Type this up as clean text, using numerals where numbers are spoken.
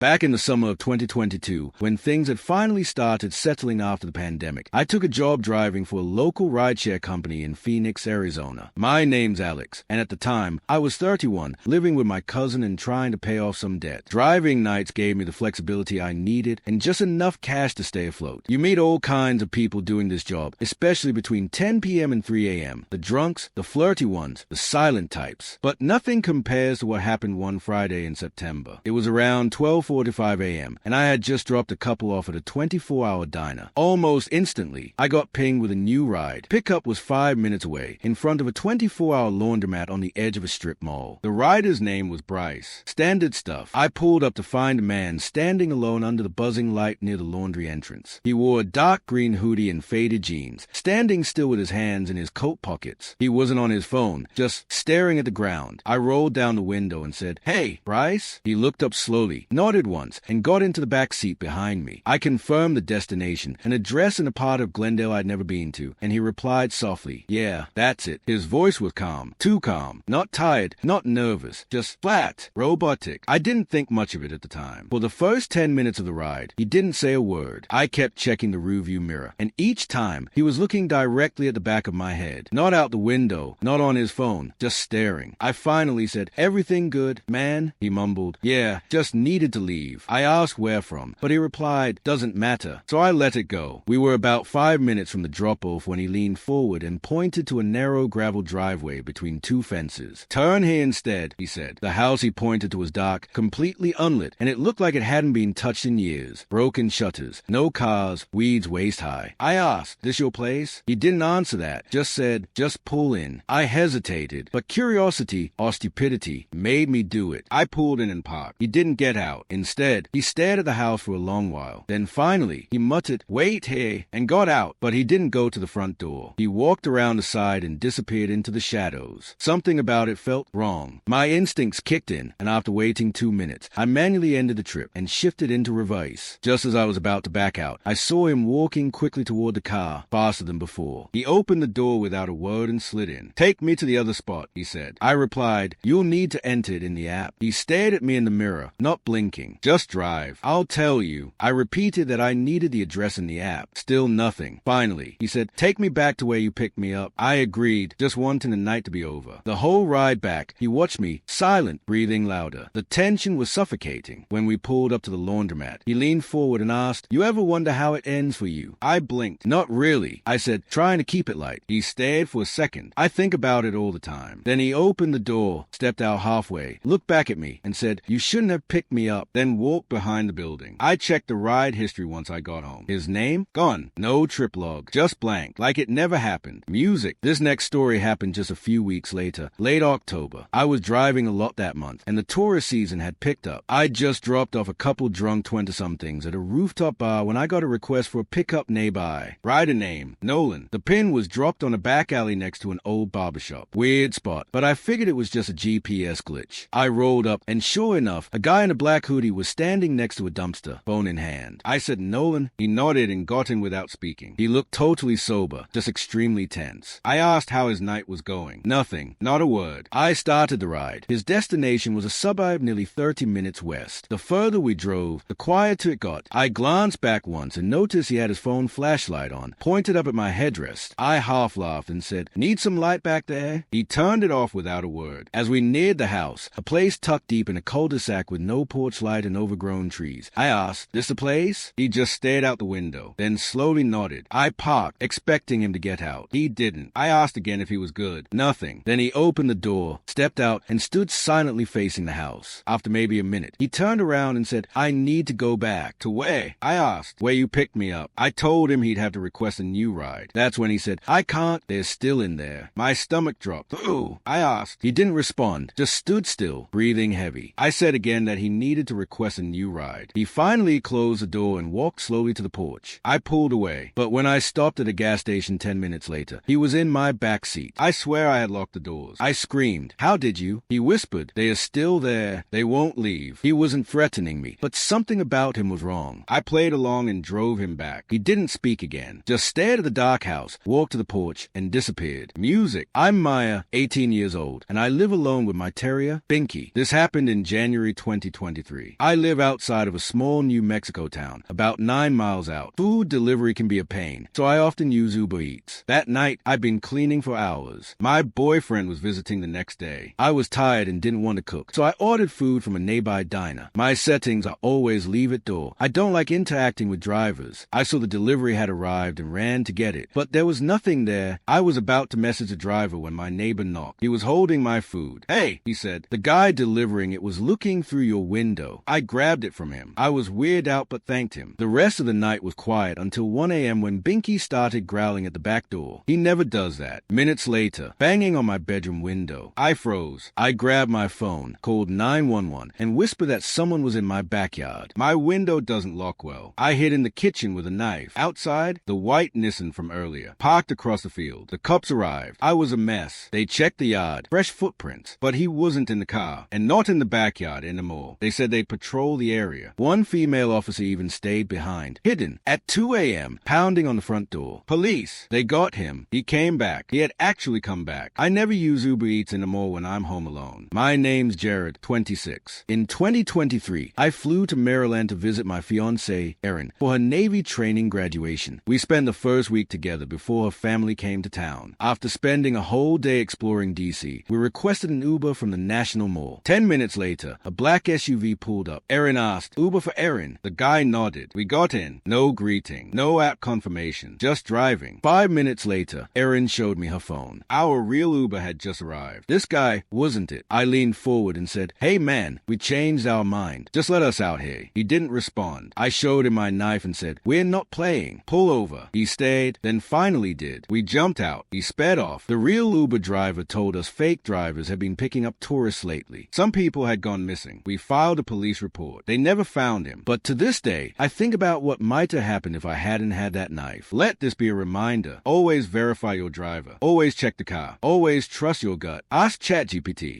Back in the summer of 2022, when things had finally started settling after the pandemic, I took a job driving for a local rideshare company in Phoenix, Arizona. My name's Alex, and at the time, I was 31, living with my cousin and trying to pay off some debt. Driving nights gave me the flexibility I needed and just enough cash to stay afloat. You meet all kinds of people doing this job, especially between 10 p.m. and 3 a.m. The drunks, the flirty ones, the silent types. But nothing compares to what happened one Friday in September. It was around 12:45 a.m., and I had just dropped a couple off at a 24-hour diner. Almost instantly, I got pinged with a new ride. Pickup was 5 minutes away, in front of a 24-hour laundromat on the edge of a strip mall. The rider's name was Bryce. Standard stuff. I pulled up to find a man standing alone under the buzzing light near the laundry entrance. He wore a dark green hoodie and faded jeans, standing still with his hands in his coat pockets. He wasn't on his phone, just staring at the ground. I rolled down the window and said, "Hey, Bryce?" He looked up slowly, nodded once, and got into the back seat behind me. I confirmed the destination, an address in a part of Glendale I'd never been to, and he replied softly, "Yeah, that's it." His voice was calm, too calm, not tired, not nervous, just flat, robotic. I didn't think much of it at the time. For the first 10 minutes of the ride, he didn't say a word. I kept checking the rearview mirror, and each time, he was looking directly at the back of my head, not out the window, not on his phone, just staring. I finally said, "Everything good, man?" He mumbled, "Yeah, just needed to leave." I asked where from, but he replied, "Doesn't matter." So I let it go. We were about 5 minutes from the drop-off when he leaned forward and pointed to a narrow gravel driveway between two fences. "Turn here instead," he said. The house he pointed to was dark, completely unlit, and it looked like it hadn't been touched in years. Broken shutters, no cars, weeds waist-high. I asked, "This your place?" He didn't answer that, just said, "Just pull in." I hesitated, but curiosity, or stupidity, made me do it. I pulled in and parked. He didn't get out. Instead, he stared at the house for a long while. Then finally, he muttered, "Wait here," and got out, but he didn't go to the front door. He walked around the side and disappeared into the shadows. Something about it felt wrong. My instincts kicked in, and after waiting 2 minutes, I manually ended the trip and shifted into reverse. Just as I was about to back out, I saw him walking quickly toward the car, faster than before. He opened the door without a word and slid in. "Take me to the other spot," he said. I replied, "You'll need to enter it in the app." He stared at me in the mirror, not blinking. "Just drive. I'll tell you." I repeated that I needed the address in the app. Still nothing. Finally, he said, "Take me back to where you picked me up." I agreed, just wanting the night to be over. The whole ride back, he watched me, silent, breathing louder. The tension was suffocating. When we pulled up to the laundromat, he leaned forward and asked, "You ever wonder how it ends for you?" I blinked. "Not really." I said, trying to keep it light. He stared for a second. "I think about it all the time." Then he opened the door, stepped out halfway, looked back at me, and said, "You shouldn't have picked me up," then walked behind the building. I checked the ride history once I got home. His name? Gone. No trip log. Just blank. Like it never happened. Music. This next story happened just a few weeks later, late October. I was driving a lot that month, and the tourist season had picked up. I'd just dropped off a couple drunk 20-somethings at a rooftop bar when I got a request for a pickup nearby. Rider name, Nolan. The pin was dropped on a back alley next to an old barbershop. Weird spot, but I figured it was just a GPS glitch. I rolled up, and sure enough, a guy in a black hoodie was standing next to a dumpster, phone in hand. I said, "Nolan?" He nodded and got in without speaking. He looked totally sober, just extremely tense. I asked how his night was going. Nothing. Not a word. I started the ride. His destination was a suburb nearly 30 minutes west. The further we drove, the quieter it got. I glanced back once and noticed he had his phone flashlight on, pointed up at my headrest. I half laughed and said, "Need some light back there?" He turned it off without a word. As we neared the house, a place tucked deep in a cul-de-sac with no porch light and overgrown trees, I asked, "This the place?" He just stared out the window, then slowly nodded. I parked, expecting him to get out. He didn't. I asked again if he was good. Nothing. Then he opened the door, stepped out, and stood silently facing the house. After maybe a minute, he turned around and said, "I need to go back." "To where?" I asked. "Where you picked me up." I told him he'd have to request a new ride. That's when he said, "I can't. They're still in there." My stomach dropped. "Ooh." I asked. He didn't respond, just stood still, breathing heavy. I said again that he needed to request a new ride. He finally closed the door and walked slowly to the porch. I pulled away, but when I stopped at a gas station 10 minutes later, he was in my back seat. I swear I had locked the doors. I screamed, "How did you?" He whispered, "They are still there. They won't leave." He wasn't threatening me, but something about him was wrong. I played along and drove him back. He didn't speak again, just stared at the dark house, walked to the porch, and disappeared. Music. I'm Maya, 18 years old, and I live alone with my terrier, Binky. This happened in January 2023. delivery. I live outside of a small New Mexico town, about 9 miles out. Food delivery can be a pain, so I often use Uber Eats. That night, I'd been cleaning for hours. My boyfriend was visiting the next day. I was tired and didn't want to cook, so I ordered food from a nearby diner. My settings are always leave at door. I don't like interacting with drivers. I saw the delivery had arrived and ran to get it, but there was nothing there. I was about to message the driver when my neighbor knocked. He was holding my food. "Hey," he said, "the guy delivering it was looking through your window." I grabbed it from him. I was weirded out but thanked him. The rest of the night was quiet until 1 a.m. when Binky started growling at the back door. He never does that. Minutes later, banging on my bedroom window. I froze. I grabbed my phone, called 911, and whispered that someone was in my backyard. My window doesn't lock well. I hid in the kitchen with a knife. Outside, the white Nissan from earlier, parked across the field. The cops arrived. I was a mess. They checked the yard. Fresh footprints. But he wasn't in the car, and not in the backyard anymore. They said they'd patrol the area. One female officer even stayed behind, hidden, at 2 a.m., pounding on the front door. Police. They got him. He came back. He had actually come back. I never use Uber Eats anymore when I'm home alone. My name's Jared, 26. In 2023, I flew to Maryland to visit my fiancée, Erin, for her Navy training graduation. We spent the first week together before her family came to town. After spending a whole day exploring D.C., we requested an Uber from the National Mall. 10 minutes later, a black SUV pulled up. Erin asked, "Uber for Erin." The guy nodded. We got in. No greeting. No app confirmation. Just driving. 5 minutes later, Erin showed me her phone. Our real Uber had just arrived. This guy wasn't it. I leaned forward and said, "Hey man, we changed our mind. Just let us out here." He didn't respond. I showed him my knife and said, "We're not playing. Pull over." He stayed, then finally did. We jumped out. He sped off. The real Uber driver told us fake drivers had been picking up tourists lately. Some people had gone missing. We filed a police report. They never found him. But to this day, I think about what might have happened if I hadn't had that knife. Let this be a reminder. Always verify your driver. Always check the car. Always trust your gut. Ask ChatGPT.